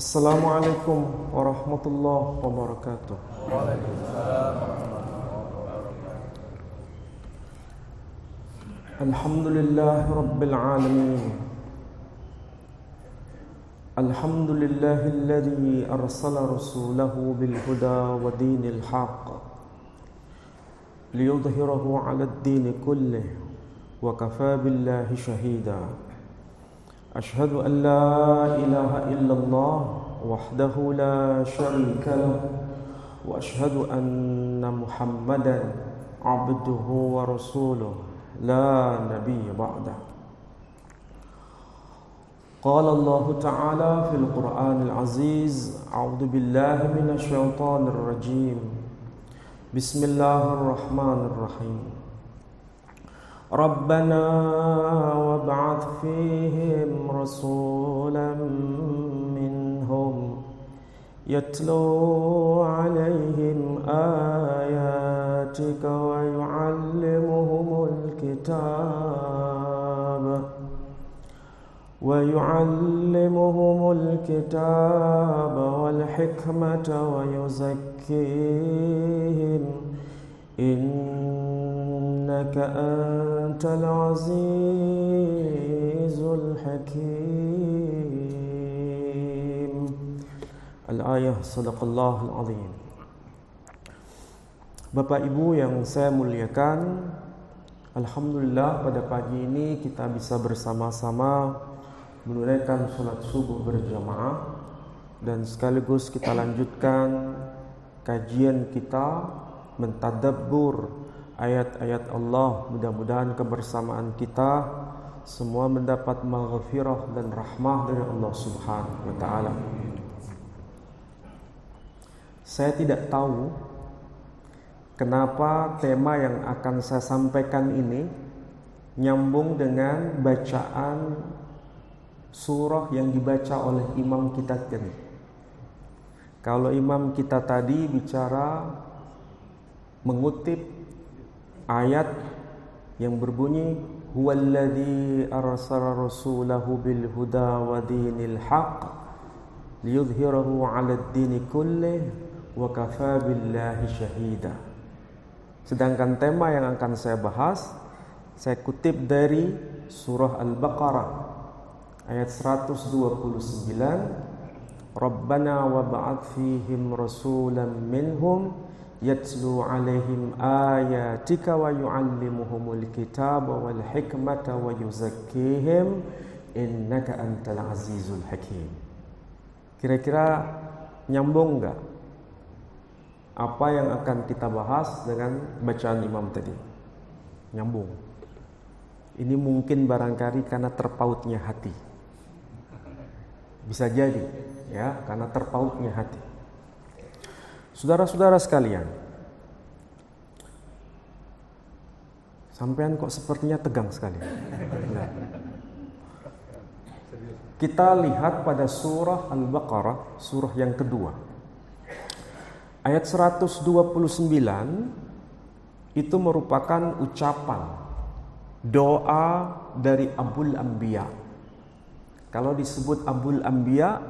Assalamualaikum warahmatullahi wabarakatuh. Alhamdulillahi rabbil alamin. Alhamdulillahilladzi arsala rasulahu bil huda wa dinil haqq liyudhhirahu 'alad dini kullih wa kafaa billahi shahida. Ashhadu an la ilaha illallah wahdahu la syarika lah wa ashhadu anna Muhammadan abduhu wa rasuluh la nabiyya ba'dah. Qala Allah Ta'ala fil Qur'anil Aziz, a'udzu billahi minasy syaithanir rajim. Bismillahirrahmanirrahim. Rabbana wab'ath fihim rasulan minhum yatlu 'alaihim ayatika wa yu'allimuhumul kitab wal hikmata wa yuzakkihim innaka antal azizul hakim. Al-ayah sadaqallahul azim. Bapak Ibu yang saya muliakan, alhamdulillah pada pagi ini kita bisa bersama-sama menunaikan salat subuh berjamaah dan sekaligus kita lanjutkan kajian kita mentadabbur ayat-ayat Allah. Mudah-mudahan kebersamaan kita semua mendapat maghfirah dan rahmah dari Allah Subhanahu wa taala. Saya tidak tahu kenapa tema yang akan saya sampaikan ini nyambung dengan bacaan surah yang dibaca oleh imam kita tadi. Kalau imam kita tadi bicara mengutip ayat yang berbunyi huwallazi arsala rasulahu bil huda wa dinil haqq liyudhhirahu 'alad dini kullih wa kafaa billahi shahida. Sedangkan tema yang akan saya bahas saya kutip dari surah Al-Baqarah ayat 129, Rabbana wab'ath fihim rasulan minhum yatlu 'alaihim ayatika wa yu'allimuhumul kitaba wal hikmata wa yuzakkihim innaka antal azizul hakim. Kira-kira nyambung enggak apa yang akan kita bahas dengan bacaan imam tadi? Nyambung. Ini mungkin barangkali karena terpautnya hati. Bisa jadi ya, karena terpautnya hati. Saudara-saudara sekalian, sampean kok sepertinya tegang sekali. Nah, kita lihat pada surah Al-Baqarah, surah yang kedua. Ayat 129 itu merupakan ucapan doa dari Abul Anbiya. Kalau disebut Abul Anbiya,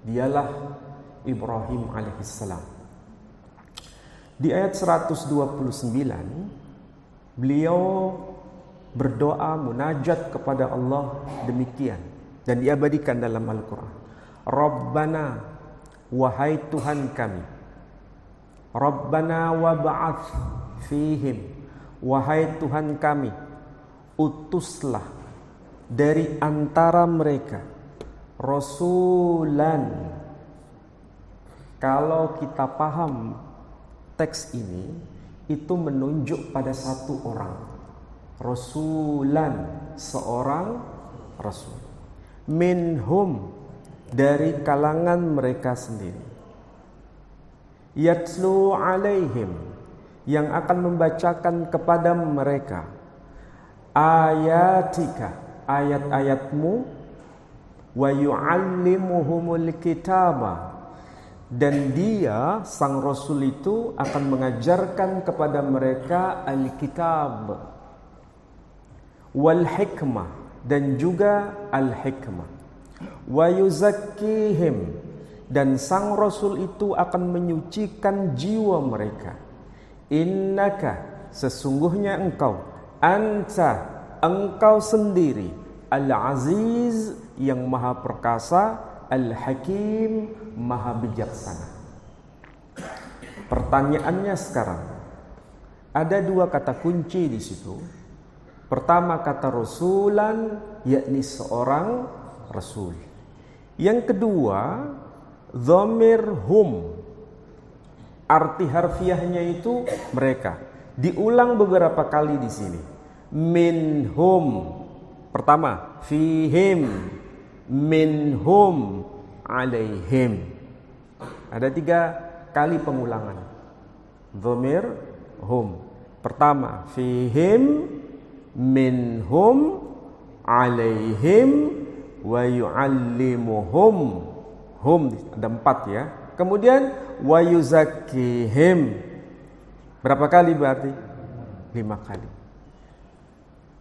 dialah Ibrahim alaihissalam. Di ayat 129 beliau berdoa munajat kepada Allah demikian dan diabadikan dalam Al-Quran. Rabbana, wahai Tuhan kami. Rabbana wab'ath fihim, wahai Tuhan kami, utuslah dari antara mereka rasulan. Kalau kita paham teks ini, itu menunjuk pada satu orang. Rasulan, seorang rasul. Minhum, dari kalangan mereka sendiri. Yatlu alaihim, yang akan membacakan kepada mereka ayatika, ayat-ayatmu, wa yu'allimuhumul kitaba, dan dia sang rasul itu akan mengajarkan kepada mereka al-kitab, wal hikmah, dan juga al-hikmah. wa yuzakkihim, dan sang Rasul itu akan menyucikan jiwa mereka. Innaka, sesungguhnya engkau, engkau sendiri, Al-Aziz, yang maha perkasa, Al-Hakim, maha bijaksana. Pertanyaannya sekarang, ada dua kata kunci di situ. Pertama kata rasulan, yakni seorang rasul. Yang kedua, dhamir hum. Arti harfiahnya itu mereka. Diulang beberapa kali di sini. Minhum. Pertama, fihim. Minhum, alaihim. Ada 3 kali pengulangan. Dhamir hum. Pertama, fihim, minhum, alaihim, wa yu'allimuhum. Hum ada 4 ya. Kemudian wa yuzakkihim. Berapa kali berarti? 5 kali.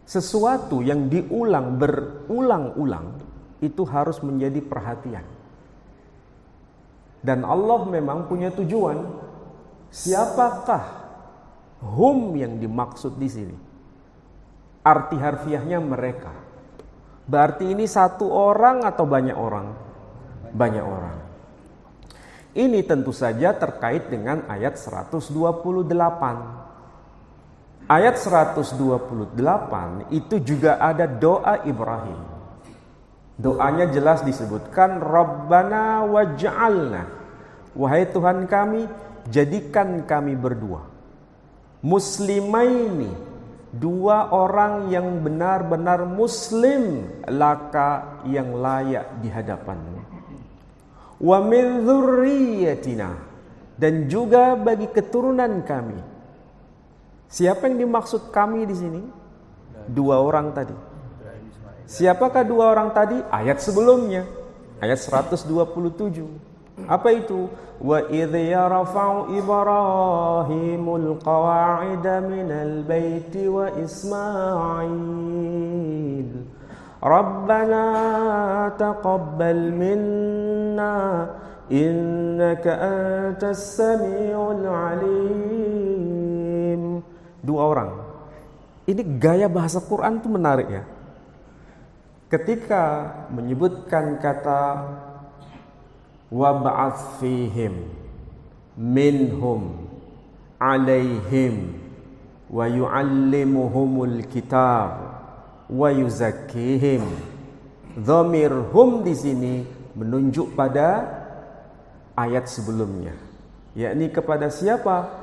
Sesuatu yang diulang berulang-ulang itu harus menjadi perhatian. Dan Allah memang punya tujuan. Siapakah hum yang dimaksud di sini? Arti harfiahnya mereka. Berarti ini satu orang atau banyak orang? Banyak orang. Ini tentu saja terkait dengan ayat 128. Ayat 128 itu juga ada doa Ibrahim. Doanya jelas disebutkan, Rabbana waj'alna. Wahai Tuhan kami, jadikan kami berdua muslimaini, 2 orang yang benar-benar muslim, laka, yang layak di hadapan-Mu. Wa min dzurriyyatina, dan juga bagi keturunan kami. Siapa yang dimaksud kami di sini? 2 orang tadi. Siapakah 2 orang tadi? Ayat sebelumnya, ayat 127. Apa itu? Wa idh yarfa'u Ibrahimul qawa'ida minal baiti wa Ismail. Rabbana taqabbal minna innaka antas samiul alim. 2 orang. Ini gaya bahasa Quran itu menarik ya. Ketika menyebutkan kata wab'ats fihim minhum alaihim wa yu'allimuhumul kitab wa yuzakkihim, dhamir hum di sini menunjuk pada ayat sebelumnya, yakni kepada siapa?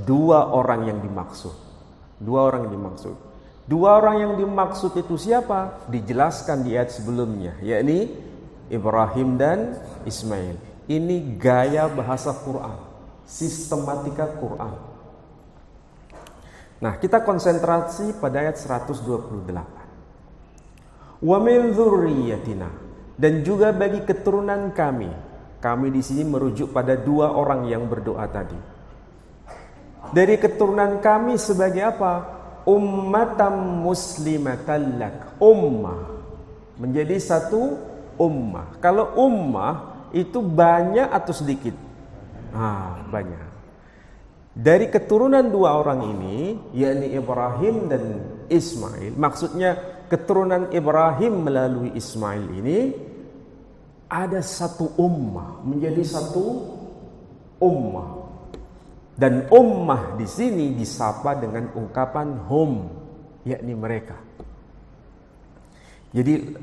2 orang yang dimaksud. 2 orang yang dimaksud. 2 orang yang dimaksud itu siapa? Dijelaskan di ayat sebelumnya, yakni Ibrahim dan Ismail. Ini gaya bahasa Quran, sistematika Quran. Nah, kita konsentrasi pada ayat 128. Wa min dzurriyyatina, dan juga bagi keturunan kami. Kami di sini merujuk pada 2 orang yang berdoa tadi. Dari keturunan kami sebagai apa? Ummatan muslimatan lak. Ummah, menjadi satu ummah. Kalau ummah itu banyak atau sedikit? Banyak. Dari keturunan 2 orang ini, yakni Ibrahim dan Ismail, maksudnya keturunan Ibrahim melalui Ismail ini, ada satu ummah, menjadi satu ummah. Dan ummah di sini disapa dengan ungkapan hum, yakni mereka. Jadi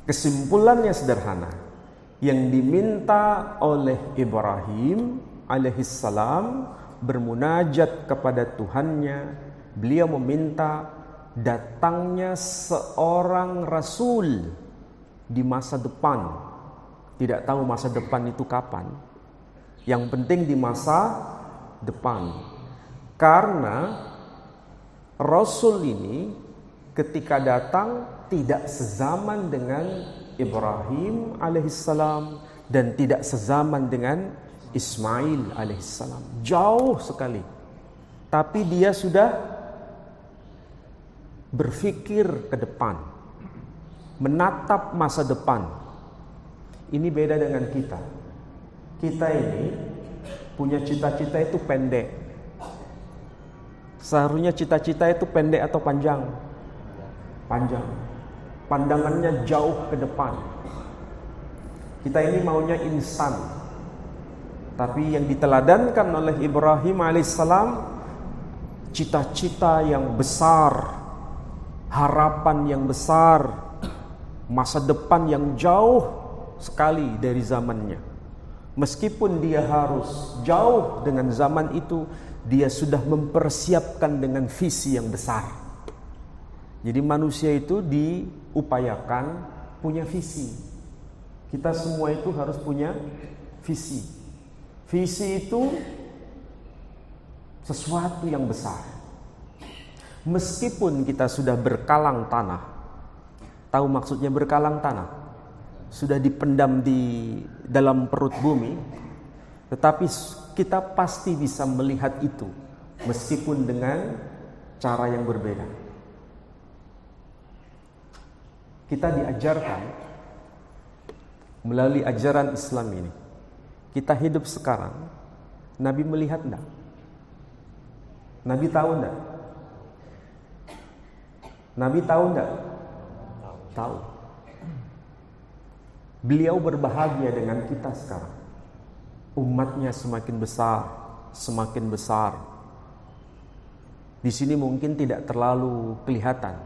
kesimpulannya sederhana. Yang diminta oleh Ibrahim alaihissalam bermunajat kepada Tuhannya, beliau meminta datangnya seorang rasul di masa depan. Tidak tahu masa depan itu kapan. Yang penting di masa depan. Karena rasul ini ketika datang tidak sezaman dengan Ibrahim alaihissalam dan tidak sezaman dengan Ismail alaihissalam. Jauh sekali. Tapi dia sudah berpikir ke depan. menatap masa depan. Ini beda dengan kita. Kita ini punya cita-cita itu pendek. Seharusnya cita-cita itu pendek atau panjang? Panjang. Pandangannya jauh ke depan. Kita ini maunya instan. Tapi yang diteladankan oleh Ibrahim alaihissalam, cita-cita yang besar, harapan yang besar, masa depan yang jauh sekali dari zamannya. Meskipun dia harus jauh dengan zaman itu, dia sudah mempersiapkan dengan visi yang besar. Jadi manusia itu diupayakan punya visi. Kita semua itu harus punya visi. Visi itu sesuatu yang besar. Meskipun kita sudah berkalang tanah. Tahu maksudnya berkalang tanah? Sudah dipendam di dalam perut bumi, tetapi kita pasti bisa melihat itu meskipun dengan cara yang berbeda. Kita diajarkan melalui ajaran Islam ini. Kita hidup sekarang, Nabi melihat enggak? Nabi tahu enggak? Nabi tahu enggak? Tahu. Beliau berbahagia dengan kita sekarang. Umatnya semakin besar, semakin besar. Di sini mungkin tidak terlalu kelihatan,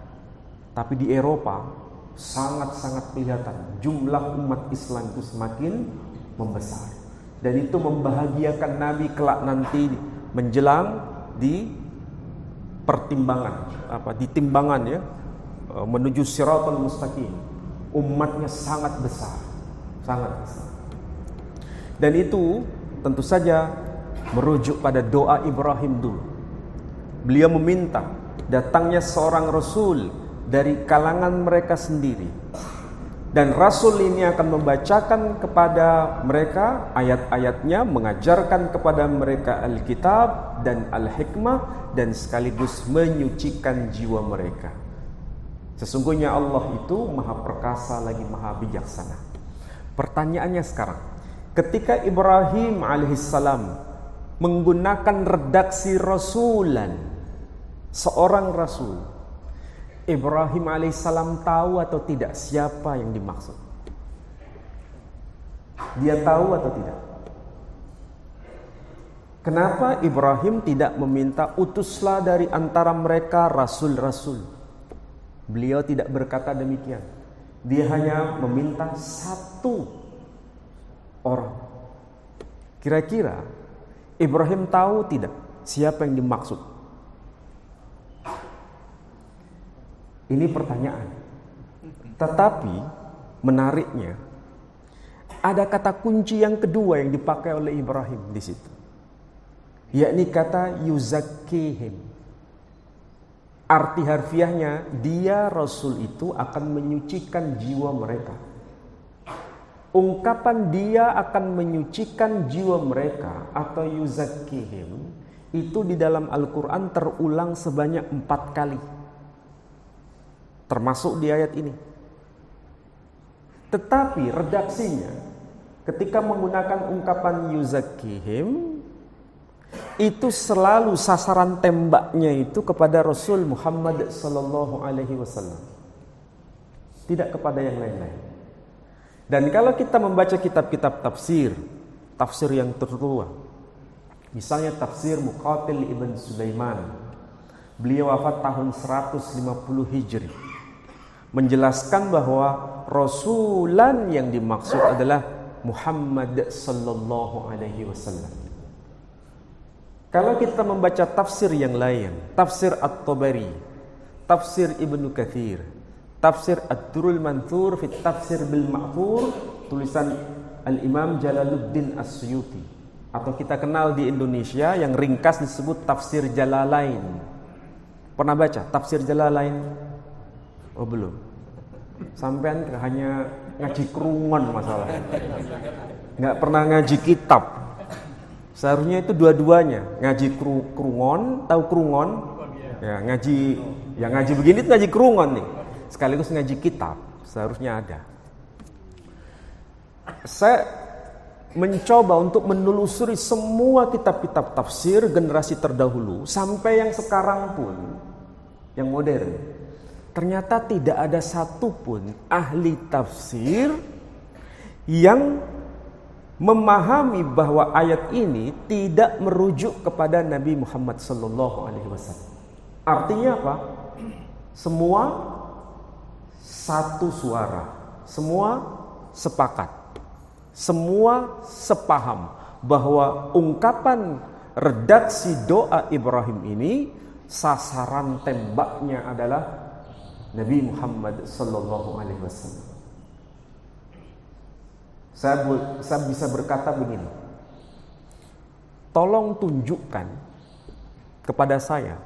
tapi di Eropa sangat-sangat kelihatan. Jumlah umat Islam itu semakin membesar, dan itu membahagiakan Nabi kelak nanti menjelang di pertimbangan, di timbangan ya, menuju Shiratal Mustaqim. Umatnya sangat besar, sangat besar. Dan itu tentu saja merujuk pada doa Ibrahim dulu. Beliau meminta datangnya seorang Rasul dari kalangan mereka sendiri. Dan Rasul ini akan membacakan kepada mereka ayat-ayatnya, mengajarkan kepada mereka Alkitab dan Al-Hikmah, dan sekaligus menyucikan jiwa mereka. Sesungguhnya Allah itu maha perkasa lagi maha bijaksana. Pertanyaannya sekarang, ketika Ibrahim alaihissalam menggunakan redaksi rasulan, seorang rasul, Ibrahim alaihissalam tahu atau tidak siapa yang dimaksud? Dia tahu atau tidak? Kenapa Ibrahim tidak meminta utuslah dari antara mereka rasul-rasul? Beliau tidak berkata demikian. Dia hanya meminta satu orang. Kira-kira Ibrahim tahu tidak siapa yang dimaksud? Ini pertanyaan. Tetapi menariknya, ada kata kunci yang kedua yang dipakai oleh Ibrahim di situ, yakni kata yuzakkihim. Arti harfiahnya, dia Rasul itu akan menyucikan jiwa mereka. Ungkapan dia akan menyucikan jiwa mereka atau yuzakkihim itu di dalam Al-Quran terulang sebanyak 4 kali, termasuk di ayat ini. Tetapi redaksinya, ketika menggunakan ungkapan yuzakkihim, itu selalu sasaran tembaknya itu kepada Rasul Muhammad sallallahu alaihi wasallam, tidak kepada yang lain-lain. Dan kalau kita membaca kitab-kitab tafsir yang tertua, misalnya tafsir Muqatil ibn Sulaiman, beliau wafat tahun 150 Hijri, menjelaskan bahwa Rasulan yang dimaksud adalah Muhammad sallallahu alaihi wasallam. Kalau kita membaca tafsir yang lain, tafsir At-Tabari, tafsir Ibnu Katsir, tafsir Ad-Durrul Manthur fi Tafsir bil Ma'thur, tulisan Al-Imam Jalaluddin As-Suyuti, atau kita kenal di Indonesia yang ringkas disebut tafsir Jalalain. Pernah baca tafsir Jalalain? Oh belum. Sampean hanya ngaji kerungan masalahnya. Nggak pernah ngaji kitab. Seharusnya itu dua-duanya, ngaji kerungon, tahu kerungon? Ya, ngaji begini itu ngaji kerungon nih. Sekaligus ngaji kitab. seharusnya ada. Saya mencoba untuk menelusuri semua kitab-kitab tafsir generasi terdahulu sampai yang sekarang pun, yang modern. Ternyata tidak ada satupun ahli tafsir yang memahami bahwa ayat ini tidak merujuk kepada Nabi Muhammad SAW. Artinya apa? Semua satu suara, semua sepakat, semua sepaham bahwa ungkapan redaksi doa Ibrahim ini sasaran tembaknya adalah Nabi Muhammad SAW. Saya bisa berkata begini, tolong tunjukkan kepada saya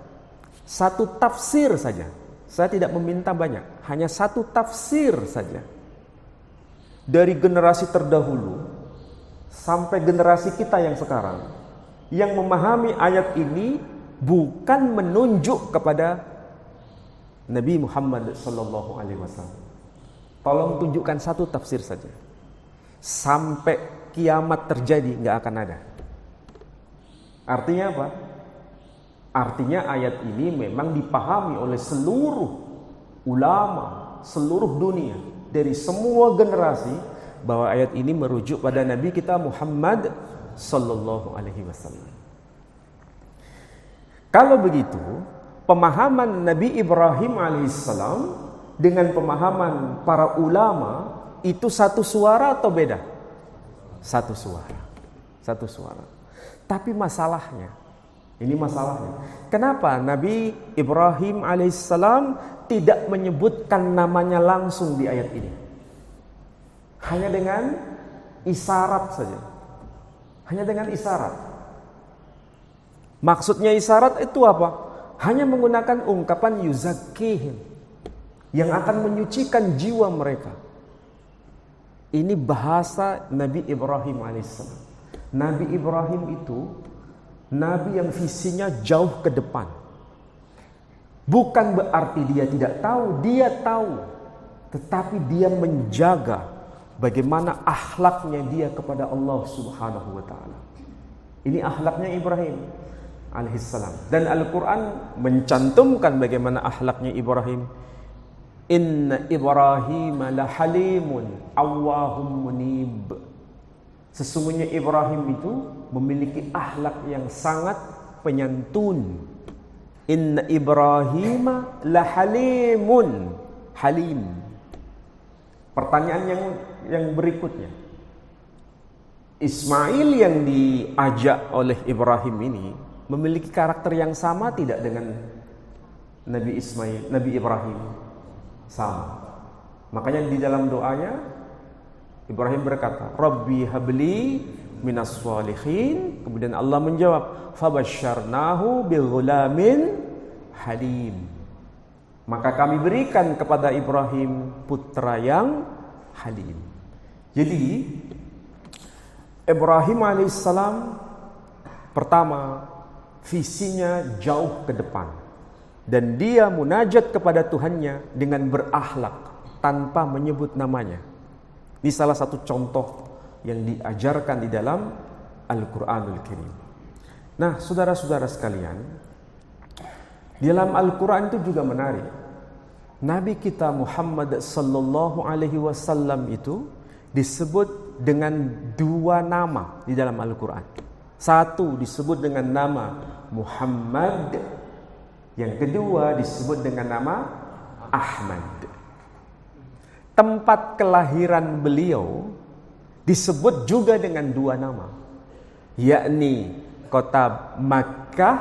satu tafsir saja. Saya tidak meminta banyak, hanya satu tafsir saja dari generasi terdahulu sampai generasi kita yang sekarang yang memahami ayat ini bukan menunjuk kepada Nabi Muhammad SAW. Tolong tunjukkan satu tafsir saja. Sampai kiamat terjadi nggak akan ada. Artinya apa? Artinya ayat ini memang dipahami oleh seluruh ulama, seluruh dunia, dari semua generasi, bahwa ayat ini merujuk pada Nabi kita Muhammad sallallahu alaihi wasallam. Kalau begitu, pemahaman Nabi Ibrahim alaihissalam dengan pemahaman para ulama itu satu suara atau beda? Satu suara. Satu suara. Tapi masalahnya, ini masalahnya. Kenapa Nabi Ibrahim alaihissalam tidak menyebutkan namanya langsung di ayat ini? Hanya dengan isyarat saja. Hanya dengan isyarat. Maksudnya isyarat itu apa? Hanya menggunakan ungkapan yuzakkihim, yang akan menyucikan jiwa mereka. Ini bahasa Nabi Ibrahim alaihissalam. Nabi Ibrahim itu Nabi yang visinya jauh ke depan. Bukan berarti dia tidak tahu, dia tahu. Tetapi dia menjaga bagaimana akhlaknya dia kepada Allah Subhanahu wa taala. Ini akhlaknya Ibrahim alaihissalam. Dan Al-Quran mencantumkan bagaimana akhlaknya Ibrahim. Inna Ibrahim la halimun awwahum munib. Sesungguhnya Ibrahim itu memiliki akhlak yang sangat penyantun. Inna Ibrahim la halimun. Halim. Pertanyaan yang berikutnya, Ismail yang diajak oleh Ibrahim ini memiliki karakter yang sama tidak dengan Nabi Ibrahim? Sama. Makanya di dalam doanya Ibrahim berkata, Rabbi habli minas shalihin. Kemudian Allah menjawab, fabasyarnahu bighulamin halim. Maka kami berikan kepada Ibrahim putra yang halim. Jadi Ibrahim alaihissalam pertama visinya jauh ke depan. Dan dia munajat kepada Tuhannya dengan berakhlak tanpa menyebut namanya. Ini salah satu contoh yang diajarkan di dalam Al-Quranul Karim. Nah, saudara-saudara sekalian, di dalam Al-Quran itu juga menarik. Nabi kita Muhammad sallallahu alaihi wasallam itu disebut dengan dua nama di dalam Al-Quran. Satu disebut dengan nama Muhammad, yang kedua disebut dengan nama Ahmad. Tempat kelahiran beliau disebut juga dengan dua nama, yakni kota Makkah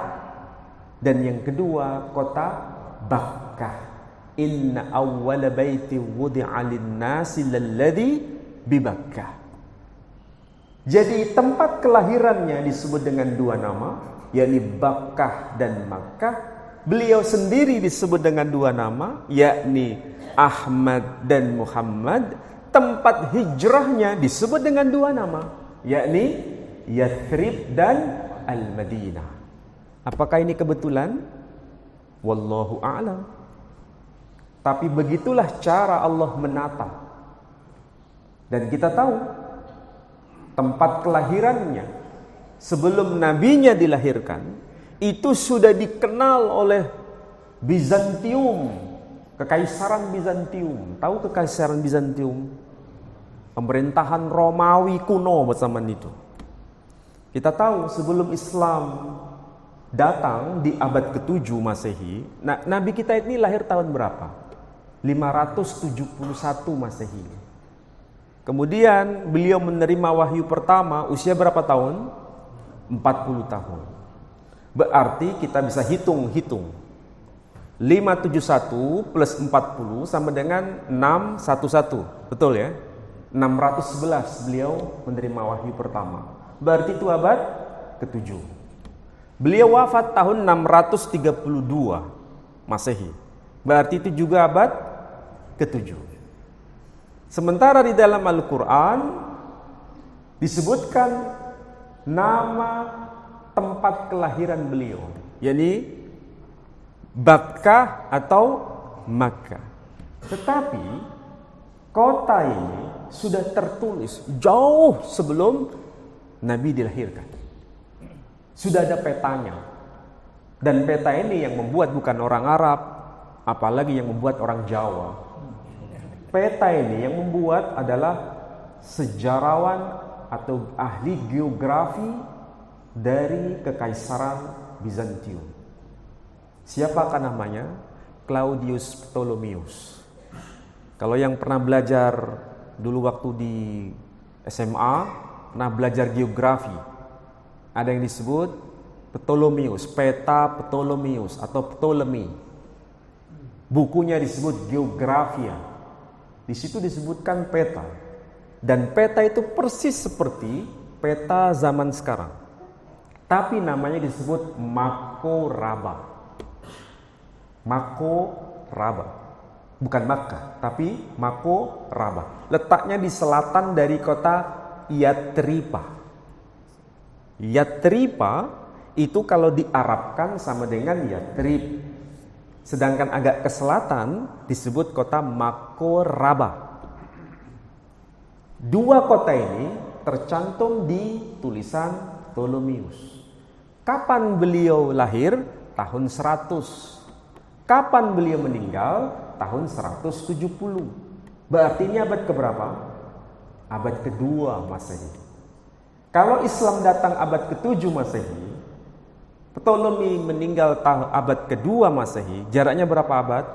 dan yang kedua kota Bakkah. Inna awwala baiti wudi'a lin-nasi lalladzi bi Bakkah. Jadi tempat kelahirannya disebut dengan dua nama, yakni Bakkah dan Makkah. Beliau sendiri disebut dengan dua nama, yakni Ahmad dan Muhammad. Tempat hijrahnya disebut dengan dua nama, yakni Yathrib dan Al-Madinah. Apakah ini kebetulan? Wallahu a'lam. Tapi begitulah cara Allah menata. Dan kita tahu tempat kelahirannya sebelum nabinya dilahirkan itu sudah dikenal oleh Bizantium, Kekaisaran Bizantium. Tahu Kekaisaran Bizantium? Pemerintahan Romawi kuno zaman itu. Kita tahu sebelum Islam datang di abad ke-7 Masehi, Nabi kita ini lahir tahun berapa? 571 Masehi. Kemudian beliau menerima wahyu pertama usia berapa tahun? 40 tahun. Berarti kita bisa hitung. 571 plus 40 sama dengan 611. Betul ya? 611 beliau menerima wahyu pertama. Berarti itu abad ke-7. Beliau wafat tahun 632 Masehi. Berarti itu juga abad ke-7. Sementara di dalam Al-Quran disebutkan nama tempat kelahiran beliau, yakni Bakkah atau Makkah. Tetapi kota ini sudah tertulis jauh sebelum Nabi dilahirkan. Sudah ada petanya. Dan peta ini yang membuat bukan orang Arab, apalagi yang membuat orang Jawa. Peta ini yang membuat adalah sejarawan atau ahli geografi dari Kekaisaran Bizantium. Siapakah namanya? Claudius Ptolemaeus. Kalau yang pernah belajar dulu waktu di SMA, pernah belajar geografi, ada yang disebut Ptolemaeus, peta Ptolemaeus atau Ptolemy. Bukunya disebut Geografia. Di situ disebutkan peta. Dan peta itu persis seperti peta zaman sekarang. Tapi namanya disebut Makoraba. Makoraba. Bukan Makkah, tapi Makoraba. Letaknya di selatan dari kota Yathriba. Yathriba itu kalau diarabkan sama dengan Yathrib. Sedangkan agak ke selatan disebut kota Makoraba. Dua kota ini tercantum di tulisan Ptolemeus. Kapan beliau lahir? Tahun 100. Kapan beliau meninggal? Tahun 170. Berarti ini abad keberapa? Abad kedua Masehi. Kalau Islam datang abad ke-7 Masehi, Ptolemy meninggal abad kedua Masehi, jaraknya berapa abad?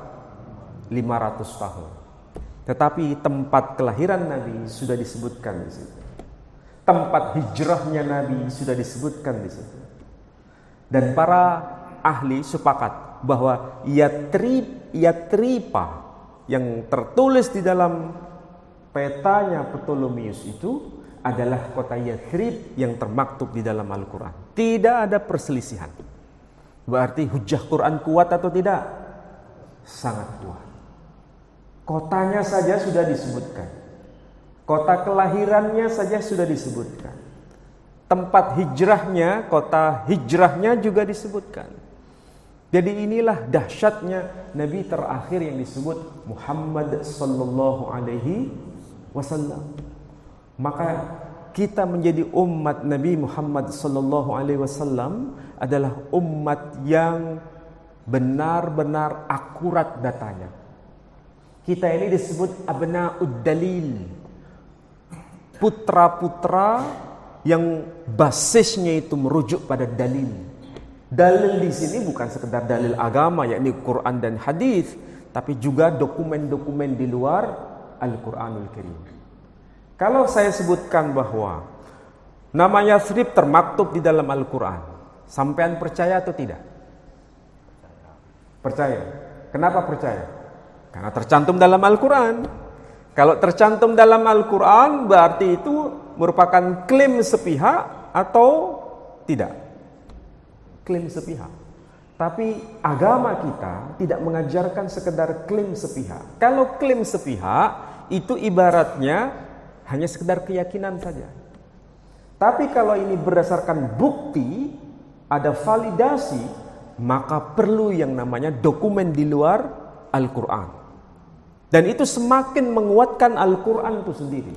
500 tahun. Tetapi tempat kelahiran Nabi sudah disebutkan di situ. Tempat hijrahnya Nabi sudah disebutkan di situ. Dan para ahli sepakat bahwa Yathriba yang tertulis di dalam petanya Ptolemeus itu adalah kota Yathrib yang termaktub di dalam Al-Quran. Tidak ada perselisihan. Berarti hujjah Quran kuat atau tidak? Sangat kuat. Kotanya saja sudah disebutkan. Kota kelahirannya saja sudah disebutkan. Tempat hijrahnya, kota hijrahnya juga disebutkan. Jadi inilah dahsyatnya Nabi terakhir yang disebut Muhammad sallallahu alaihi wasallam. Maka kita menjadi umat Nabi Muhammad sallallahu alaihi wasallam adalah umat yang benar-benar akurat datanya. Kita ini disebut abna'ud dalil. Putra-putra yang basisnya itu merujuk pada dalil. Dalil di sini bukan sekedar dalil agama, yakni Quran dan hadis, tapi juga dokumen-dokumen di luar Al-Quranul Karim. Kalau saya sebutkan bahwa nama Yathrib termaktub di dalam Al-Quran, sampean percaya atau tidak? Percaya. Kenapa percaya? Karena tercantum dalam Al-Quran. Kalau tercantum dalam Al-Quran, berarti itu merupakan klaim sepihak atau tidak? Klaim sepihak. Tapi agama kita tidak mengajarkan sekedar klaim sepihak. Kalau klaim sepihak itu ibaratnya hanya sekedar keyakinan saja. Tapi kalau ini berdasarkan bukti, ada validasi, maka perlu yang namanya dokumen di luar Al-Quran. Dan itu semakin menguatkan Al-Quran itu sendiri.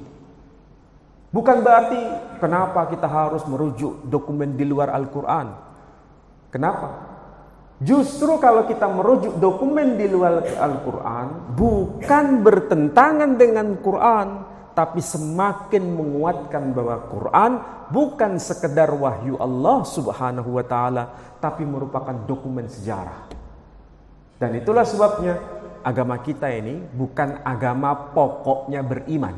Bukan berarti kenapa kita harus merujuk dokumen di luar Al-Quran. Kenapa? Justru kalau kita merujuk dokumen di luar Al-Quran, bukan bertentangan dengan Quran, tapi semakin menguatkan bahwa Quran bukan sekedar wahyu Allah Subhanahu wa Ta'ala, tapi merupakan dokumen sejarah. Dan itulah sebabnya agama kita ini bukan agama pokoknya beriman,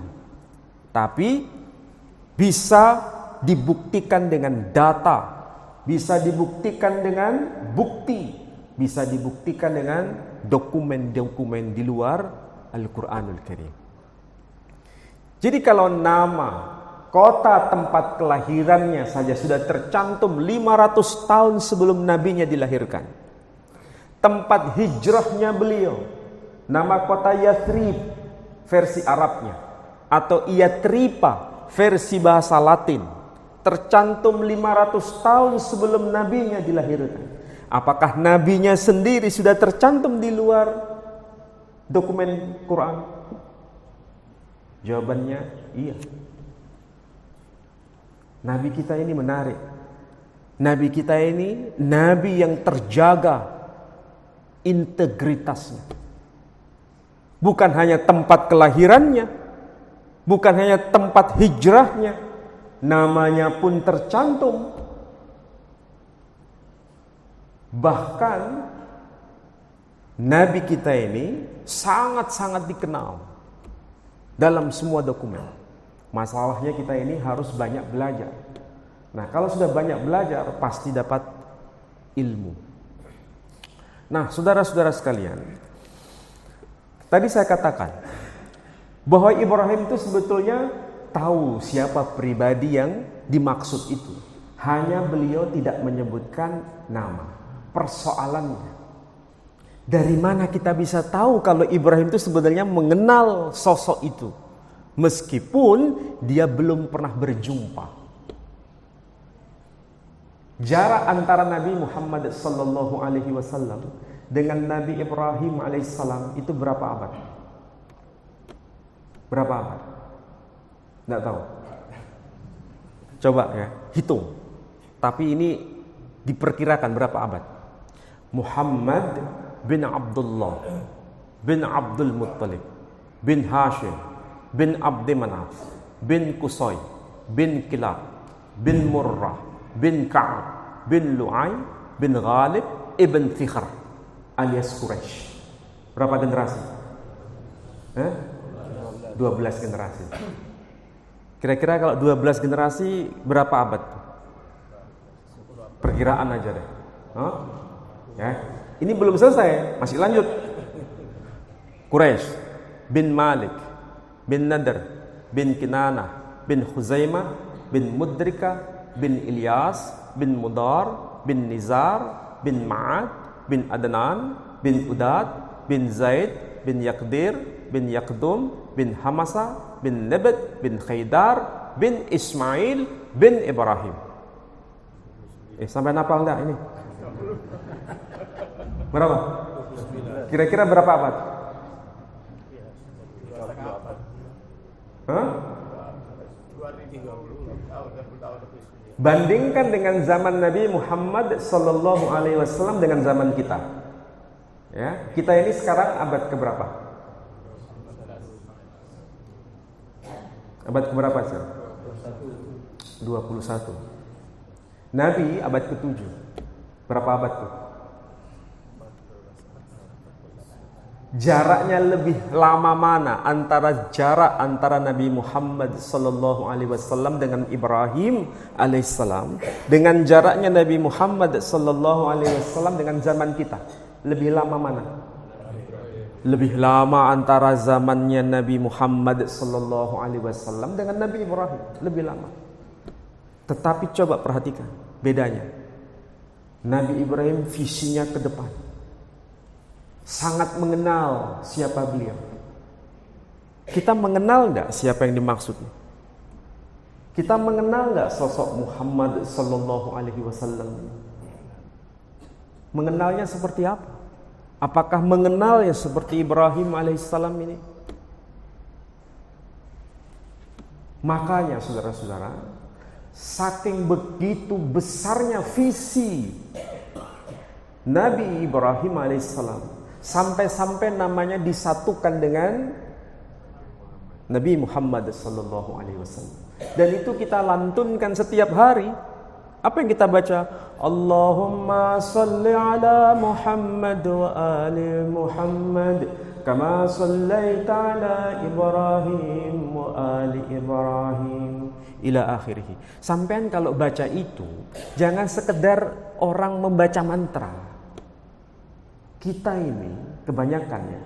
tapi bisa dibuktikan dengan data, bisa dibuktikan dengan bukti, bisa dibuktikan dengan dokumen-dokumen di luar Al-Quranul Karim. Jadi kalau nama kota tempat kelahirannya saja sudah tercantum 500 tahun sebelum nabinya dilahirkan, tempat hijrahnya beliau, nama kota Yathrib versi Arabnya, atau Yathriba versi bahasa Latin, tercantum 500 tahun sebelum nabinya dilahirkan. Apakah nabinya sendiri sudah tercantum di luar dokumen Quran? Jawabannya iya. Nabi kita ini menarik. Nabi kita ini nabi yang terjaga integritasnya. Bukan hanya tempat kelahirannya, bukan hanya tempat hijrahnya, namanya pun tercantum. Bahkan Nabi kita ini sangat-sangat dikenal dalam semua dokumen. Masalahnya kita ini harus banyak belajar. Nah, kalau sudah banyak belajar pasti dapat ilmu. Nah, saudara-saudara sekalian, tadi saya katakan bahwa Ibrahim itu sebetulnya tahu siapa pribadi yang dimaksud itu. Hanya beliau tidak menyebutkan nama. Persoalannya, dari mana kita bisa tahu kalau Ibrahim itu sebenarnya mengenal sosok itu, meskipun dia belum pernah berjumpa? Jarak antara Nabi Muhammad sallallahu alaihi wasallam dengan Nabi Ibrahim alaihissalam itu berapa abad? Berapa abad? Tidak tahu. Coba ya, hitung. Tapi ini diperkirakan berapa abad? Muhammad bin Abdullah bin Abdul Muttalib bin Hashim bin Abdi Manaf bin Qusay bin Kilab bin Murrah bin Ka'ab bin Lu'ay bin Ghalib ibn Fikhr alias Quraisy. Berapa generasi? 12 generasi. Kira-kira kalau 12 generasi berapa abad? Perkiraan aja deh. Ya, ini belum selesai, masih lanjut. Quraisy bin Malik bin Nadr bin Kinanah bin Khuzaimah bin Mudrika bin Ilyas bin Mudar bin Nizar bin Ma'ad bin Adnan bin Udad bin Zaid bin Yaqdir bin Yaqdum bin Hamasa bin Nabat bin Khaydar bin Ismail bin Ibrahim. Sampai hafal enggak ini? Berapa? Kira-kira berapa abad? Bandingkan dengan zaman Nabi Muhammad sallallahu alaihi wasallam dengan zaman kita. Ya, kita ini sekarang abad keberapa? Abad keberapa sih? 21. Nabi abad ke-7. Berapa abad tuh? Jaraknya lebih lama mana antara Nabi Muhammad sallallahu alaihi wasallam dengan Ibrahim alaihissalam dengan jaraknya Nabi Muhammad sallallahu alaihi wasallam dengan zaman kita? Lebih lama mana? Lebih lama antara zamannya Nabi Muhammad sallallahu alaihi wasallam dengan Nabi Ibrahim, lebih lama. Tetapi coba perhatikan bedanya. Nabi Ibrahim visinya ke depan, sangat mengenal siapa beliau. Kita mengenal enggak siapa yang dimaksud? Kita mengenal enggak sosok Muhammad sallallahu alaihi wasallam? Mengenalnya seperti apa? Apakah mengenal yang seperti Ibrahim alaihissalam ini? Makanya saudara-saudara, saking begitu besarnya visi Nabi Ibrahim alaihissalam, sampai-sampai namanya disatukan dengan Nabi Muhammad sallallahu alaihi wasallam. Dan itu kita lantunkan setiap hari. Apa yang kita baca? Allahumma salli ala Muhammad wa ali Muhammad kama sallaita ala Ibrahim wa ali Ibrahim ila akhirih. Sampean kalau baca itu jangan sekedar orang membaca mantra. Kita ini kebanyakannya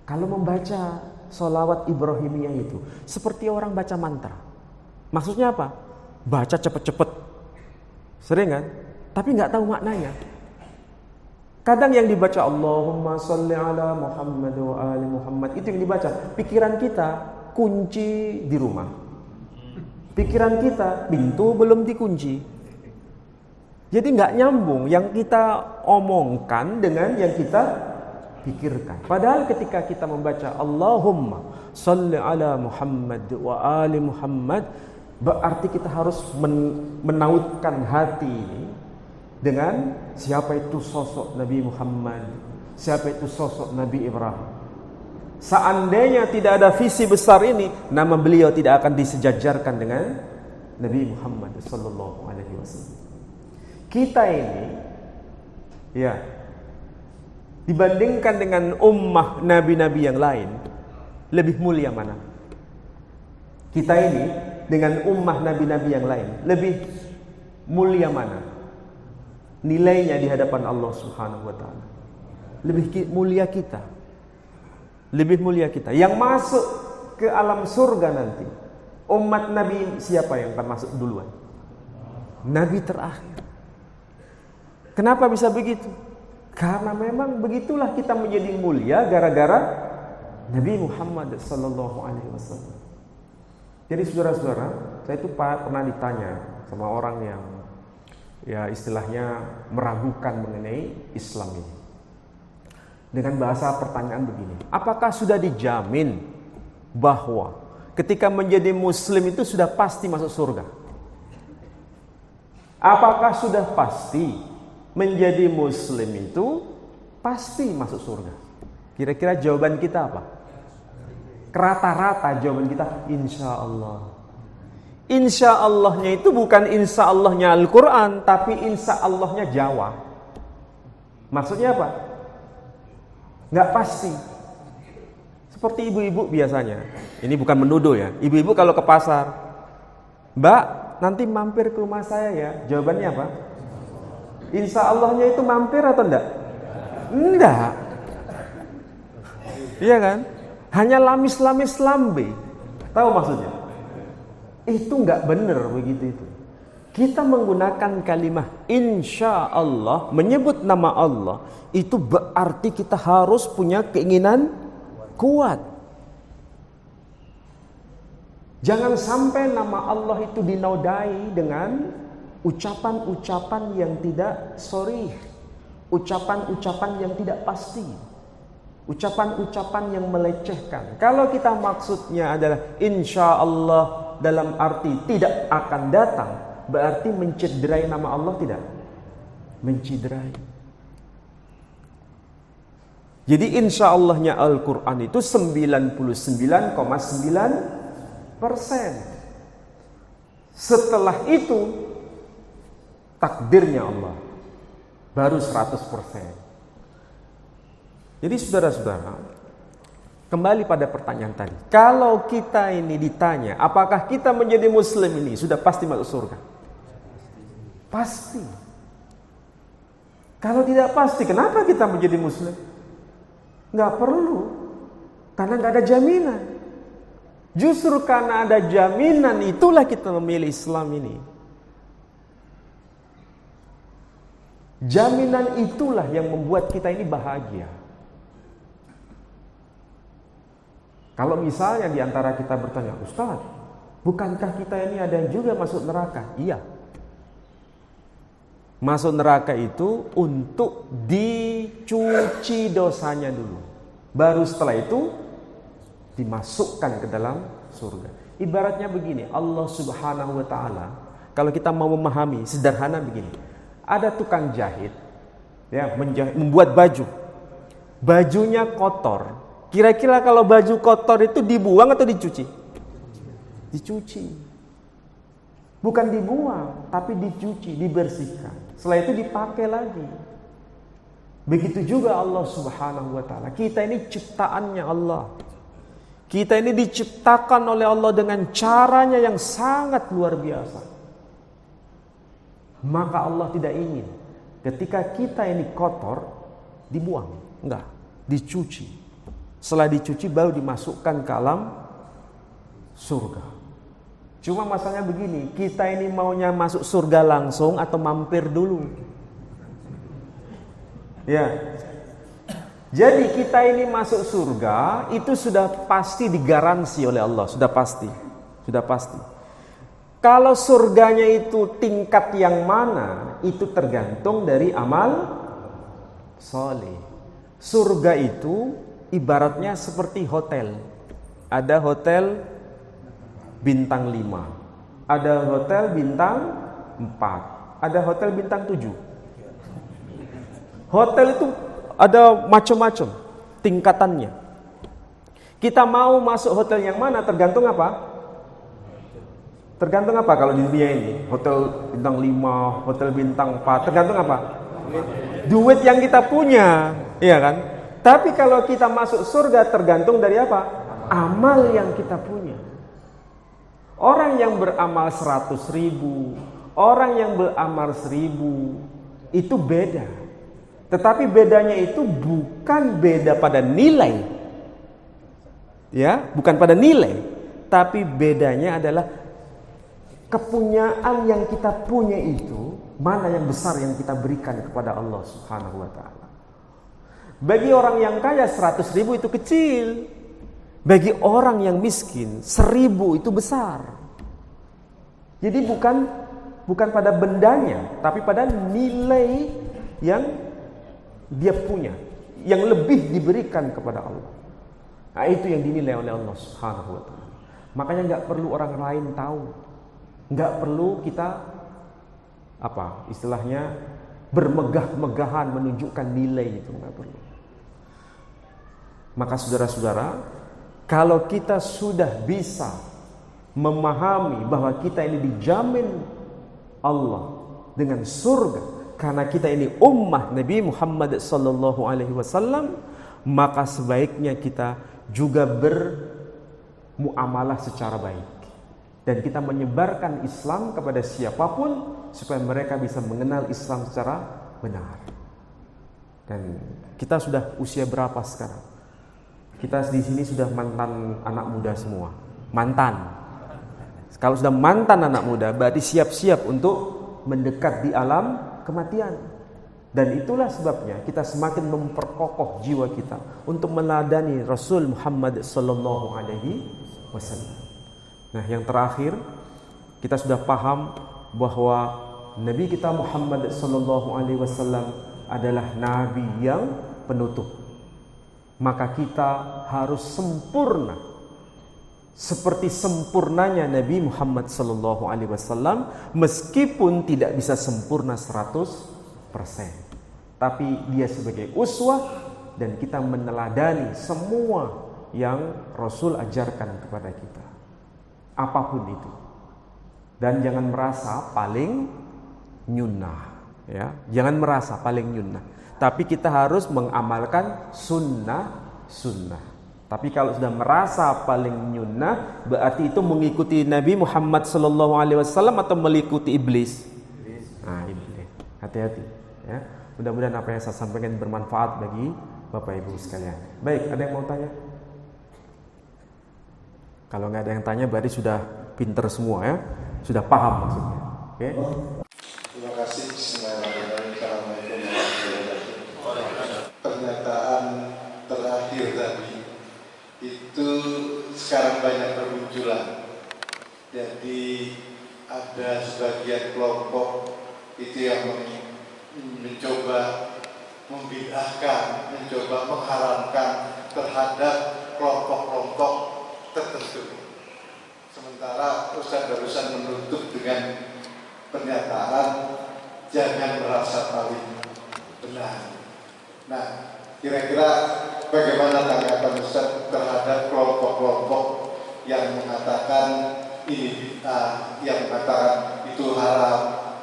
kalau membaca sholawat Ibrahimiyah itu seperti orang baca mantra. Maksudnya apa? Baca cepet-cepet. Sering kan? Tapi nggak tahu maknanya. Kadang yang dibaca Allahumma sholli ala Muhammad wa ali Muhammad itu yang dibaca. Pikiran kita kunci di rumah. Pikiran kita pintu belum dikunci. Jadi nggak nyambung yang kita omongkan dengan yang kita pikirkan. Padahal ketika kita membaca Allahumma sholli ala Muhammad wa ali Muhammad, berarti kita harus menautkan hati ini dengan siapa itu sosok Nabi Muhammad, siapa itu sosok Nabi Ibrahim. Seandainya tidak ada visi besar ini, nama beliau tidak akan disejajarkan dengan Nabi Muhammad sallallahu alaihi wasallam. Kita ini ya dibandingkan dengan ummah nabi-nabi yang lain, lebih mulia mana? Kita ini dengan ummah nabi-nabi yang lain lebih mulia mana? Nilainya di hadapan Allah Subhanahu wa taala. Lebih mulia kita. Lebih mulia kita. Yang masuk ke alam surga nanti, umat Nabi siapa yang akan masuk duluan? Nabi terakhir. Kenapa bisa begitu? Karena memang begitulah kita menjadi mulia gara-gara Nabi Muhammad sallallahu alaihi wasallam. Jadi saudara-saudara, saya itu pernah ditanya sama orang yang ya istilahnya meragukan mengenai Islam ini. Dengan bahasa pertanyaan begini, apakah sudah dijamin bahwa ketika menjadi muslim itu sudah pasti masuk surga? Apakah sudah pasti menjadi muslim itu pasti masuk surga? Kira-kira jawaban kita apa? Rata-rata jawaban kita insya Allah. Insya Allahnya itu bukan insya Allahnya Al-Quran, tapi insya Allahnya Jawa. Maksudnya apa? Nggak pasti. Seperti ibu-ibu biasanya. Ini bukan menuduh ya. Ibu-ibu kalau ke pasar, Mbak, nanti mampir ke rumah saya ya. Jawabannya apa? Insya Allahnya itu mampir atau enggak? Enggak. Iya kan? Hanya lamis-lamis lambe. Tahu maksudnya? Itu enggak benar begitu itu. Kita menggunakan kalimat insya Allah, menyebut nama Allah, itu berarti kita harus punya keinginan kuat. Jangan sampai nama Allah itu dinodai dengan ucapan-ucapan yang tidak sharih, ucapan-ucapan yang tidak pasti, ucapan-ucapan yang melecehkan. Kalau kita maksudnya adalah insya Allah dalam arti tidak akan datang, berarti mencederai nama Allah tidak? Mencederai. Jadi insya Allahnya Al-Quran itu 99,9%. Setelah itu takdirnya Allah baru 100%. Jadi saudara-saudara, kembali pada pertanyaan tadi. Kalau kita ini ditanya, apakah kita menjadi muslim ini sudah pasti masuk surga? Pasti. Kalau tidak pasti, kenapa kita menjadi muslim? Nggak perlu. Karena nggak ada jaminan. Justru karena ada jaminan, itulah kita memilih Islam ini. Jaminan itulah yang membuat kita ini bahagia. Kalau misalnya di antara kita bertanya, Ustaz, bukankah kita ini ada yang juga masuk neraka? Iya. Masuk neraka itu untuk dicuci dosanya dulu. Baru setelah itu dimasukkan ke dalam surga. Ibaratnya begini, Allah Subhanahu wa taala, kalau kita mau memahami sederhana begini. Ada tukang jahit, ya, membuat baju. Bajunya kotor. Kira-kira kalau baju kotor itu dibuang atau dicuci? Dicuci. Bukan dibuang, tapi dicuci, dibersihkan. Setelah itu dipakai lagi. Begitu juga Allah Subhanahu wa taala. Kita ini ciptaannya Allah. Kita ini diciptakan oleh Allah dengan caranya yang sangat luar biasa. Maka Allah tidak ingin ketika kita ini kotor dibuang, enggak, dicuci. Setelah dicuci baru dimasukkan ke alam surga. Cuma masalahnya begini, kita ini maunya masuk surga langsung atau mampir dulu? Ya. Jadi kita ini masuk surga itu sudah pasti digaransi oleh Allah, sudah pasti. Sudah pasti. Kalau surganya itu tingkat yang mana, itu tergantung dari amal soleh. Surga itu ibaratnya seperti hotel. Ada hotel bintang 5, ada hotel bintang 4, ada hotel bintang 7. Hotel itu ada macam-macam tingkatannya. Kita mau masuk hotel yang mana tergantung apa? Tergantung apa kalau di dunia ini? Hotel bintang 5, hotel bintang 4, tergantung apa? Duit yang kita punya, iya kan? Tapi kalau kita masuk surga tergantung dari apa? Amal yang kita punya. Orang yang beramal 100.000, orang yang beramal 1.000 itu beda. Tetapi bedanya itu bukan beda pada nilai. Ya, bukan pada nilai, tapi bedanya adalah kepunyaan yang kita punya itu mana yang besar yang kita berikan kepada Allah Subhanahu wa taala. Bagi orang yang kaya 100.000 itu kecil. Bagi orang yang miskin 1.000 itu besar. Jadi bukan pada bendanya, tapi pada nilai yang dia punya, yang lebih diberikan kepada Allah. Nah, itu yang dinilai oleh Allah Subhanahu wa taala. Makanya nggak perlu orang lain tahu. Nggak perlu kita istilahnya bermegah-megahan menunjukkan nilai itu, nggak perlu. Maka saudara-saudara, kalau kita sudah bisa memahami bahwa kita ini dijamin Allah dengan surga karena kita ini ummah Nabi Muhammad sallallahu alaihi wasallam, maka sebaiknya kita juga bermuamalah secara baik dan kita menyebarkan Islam kepada siapapun supaya mereka bisa mengenal Islam secara benar. Dan kita sudah usia berapa sekarang? Kita di sini sudah mantan anak muda semua. Mantan. Kalau sudah mantan anak muda, berarti siap-siap untuk mendekat di alam kematian. Dan itulah sebabnya kita semakin memperkokoh jiwa kita untuk meladani Rasul Muhammad sallallahu alaihi wasallam. Nah, yang terakhir, kita sudah paham bahwa Nabi kita Muhammad sallallahu alaihi wasallam adalah nabi yang penutup. Maka kita harus sempurna seperti sempurnanya Nabi Muhammad sallallahu alaihi wasallam, meskipun tidak bisa sempurna 100%. Tapi dia sebagai uswah dan kita meneladani semua yang Rasul ajarkan kepada kita. Apapun itu. Dan jangan merasa paling nyunnah, ya. Jangan merasa paling nyunnah. Tapi kita harus mengamalkan sunnah. Tapi kalau sudah merasa paling nyunnah, berarti itu mengikuti Nabi Muhammad sallallahu alaihi wasallam atau mengikuti iblis? Nah, iblis. Hati-hati, ya. Mudah-mudahan apa yang saya sampaikan bermanfaat bagi Bapak Ibu sekalian. Baik, ada yang mau tanya? Kalau nggak ada yang tanya, berarti sudah pinter semua, ya. Sudah paham maksudnya. Oke? Terima kasih. Assalamualaikum warahmatullahi wabarakatuh. Pernyataan terakhir tadi itu sekarang banyak bermunculan. Jadi ada sebagian kelompok itu yang mencoba membid'ahkan, mencoba mengharamkan terhadap kelompok-kelompok tertentu. Sementara Ustaz barusan menutup dengan pernyataan jangan merasa paling benar. Nah, kira-kira bagaimana tanggapan Ustaz terhadap kelompok-kelompok yang mengatakan ini bid'ah, yang mengatakan itu haram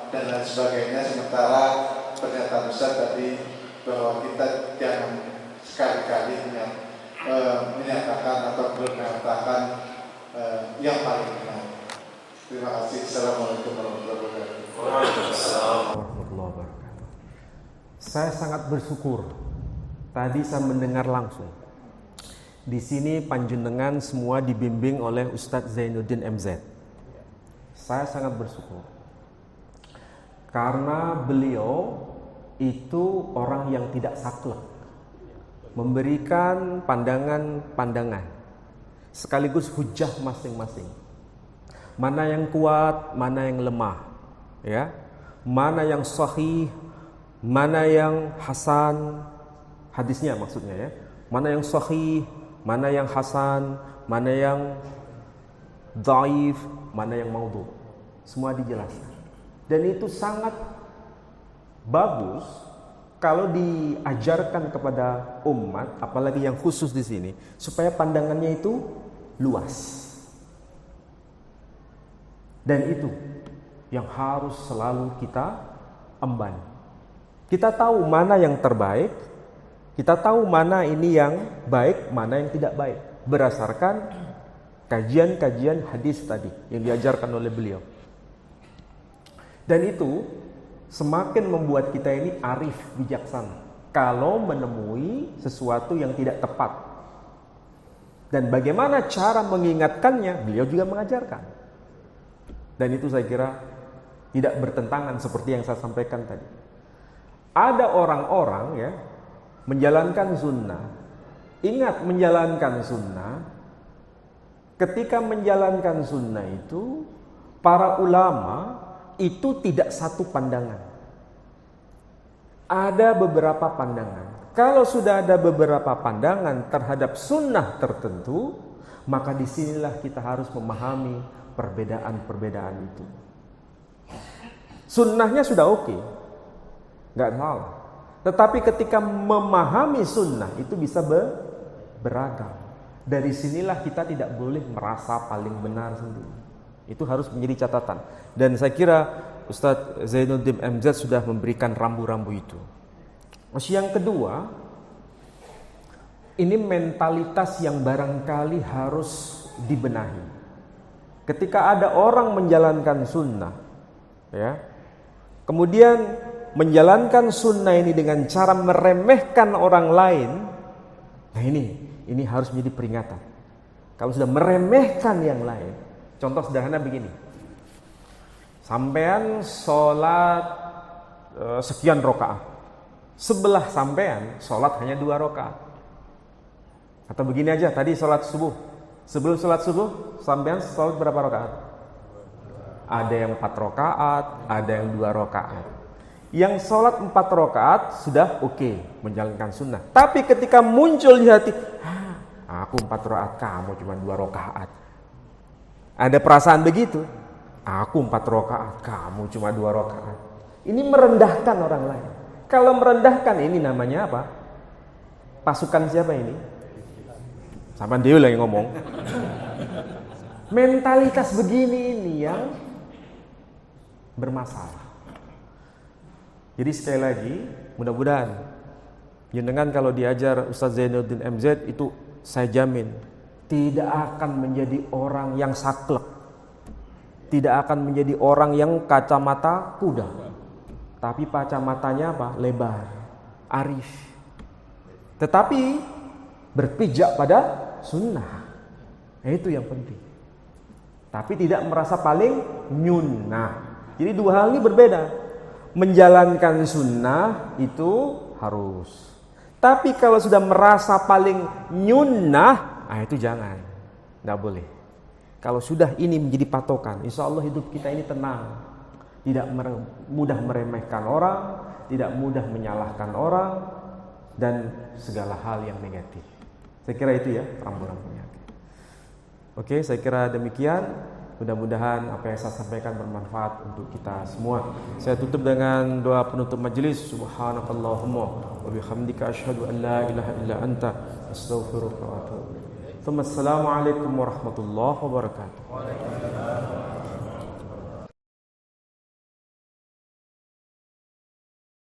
dan lain sebagainya, sementara pernyataan Ustaz tadi bahwa kita jangan sekali-kali menyatakan atau mengatakan yang paling benar. Terima kasih. Assalamualaikum warahmatullahi wabarakatuh. Waalaikumsalam warahmatullahi wabarakatuh. Saya sangat bersyukur tadi saya mendengar langsung. Di sini panjenengan semua dibimbing oleh Ustadz Zainuddin MZ. Saya sangat bersyukur karena beliau itu orang yang tidak saklek, memberikan pandangan-pandangan sekaligus hujah masing-masing. Mana yang kuat, mana yang lemah, ya. Mana yang sahih, mana yang hasan, hadisnya maksudnya ya. Mana yang sahih, mana yang hasan, mana yang dhaif, mana yang maudhu. Semua dijelaskan. Dan itu sangat bagus kalau diajarkan kepada umat, apalagi yang khusus di sini, supaya pandangannya itu luas. Dan itu yang harus selalu kita emban. Kita tahu mana yang terbaik, kita tahu mana ini yang baik, mana yang tidak baik, berdasarkan kajian-kajian hadis tadi yang diajarkan oleh beliau. Dan itu semakin membuat kita ini arif, bijaksana kalau menemui sesuatu yang tidak tepat. Dan bagaimana cara mengingatkannya, beliau juga mengajarkan. Dan itu saya kira tidak bertentangan seperti yang saya sampaikan tadi. Ada orang-orang ya menjalankan sunnah. Ingat, menjalankan sunnah, ketika menjalankan sunnah itu para ulama itu tidak satu pandangan. Ada beberapa pandangan. Kalau sudah ada beberapa pandangan terhadap sunnah tertentu, maka disinilah kita harus memahami perbedaan-perbedaan itu. Sunnahnya sudah oke, nggak salah. Tetapi ketika memahami sunnah itu bisa beragam. Dari sinilah kita tidak boleh merasa paling benar sendiri. Itu harus menjadi catatan. Dan saya kira Ustadz Zainuddin MZ sudah memberikan rambu-rambu itu. Masih yang kedua, ini mentalitas yang barangkali harus dibenahi. Ketika ada orang menjalankan sunnah, ya, kemudian menjalankan sunnah ini dengan cara meremehkan orang lain, nah ini harus menjadi peringatan. Kalau sudah meremehkan yang lain, contoh sederhana begini, sampean sholat sekian rakaat, sebelah sampean sholat hanya 2 rakaat. Atau begini aja, tadi sholat subuh, sebelum sholat subuh sampean sholat berapa rakaat? Ada yang 4 rakaat, ada yang 2 rakaat. Yang sholat 4 rakaat sudah oke, menjalankan sunnah. Tapi ketika muncul di hati, aku 4 rakaat, kamu cuma 2 rakaat. Ada perasaan begitu, aku 4 rakaat, kamu cuma 2 rakaat. Ini merendahkan orang lain. Kalau merendahkan ini namanya apa? Pasukan siapa ini? Sama Dewi lagi ngomong. Mentalitas begini ini yang bermasalah. Jadi sekali lagi, mudah-mudahan jenengan kalau diajar Ustadz Zainuddin MZ itu saya jamin tidak akan menjadi orang yang saklek, tidak akan menjadi orang yang kacamata kuda, tapi kacamatanya apa? Lebar, arif. Tetapi berpijak pada sunnah, itu yang penting. Tapi tidak merasa paling nyunnah. Jadi 2 hal ini berbeda. Menjalankan sunnah itu harus. Tapi kalau sudah merasa paling nyunnah, itu jangan. Tidak boleh. Kalau sudah ini menjadi patokan, insya Allah hidup kita ini tenang. tidak mudah meremehkan orang, tidak mudah menyalahkan orang, dan segala hal yang negatif. Saya kira itu ya rambu-rambunya. Oke, saya kira demikian. Mudah-mudahan apa yang saya sampaikan bermanfaat untuk kita semua. Saya tutup dengan doa penutup majelis. Subhanakallahumma wa bihamdika asyhadu an la ilaha illa anta astaghfiruka wa atubu ilaik. Assalamualaikum warahmatullahi wabarakatuh.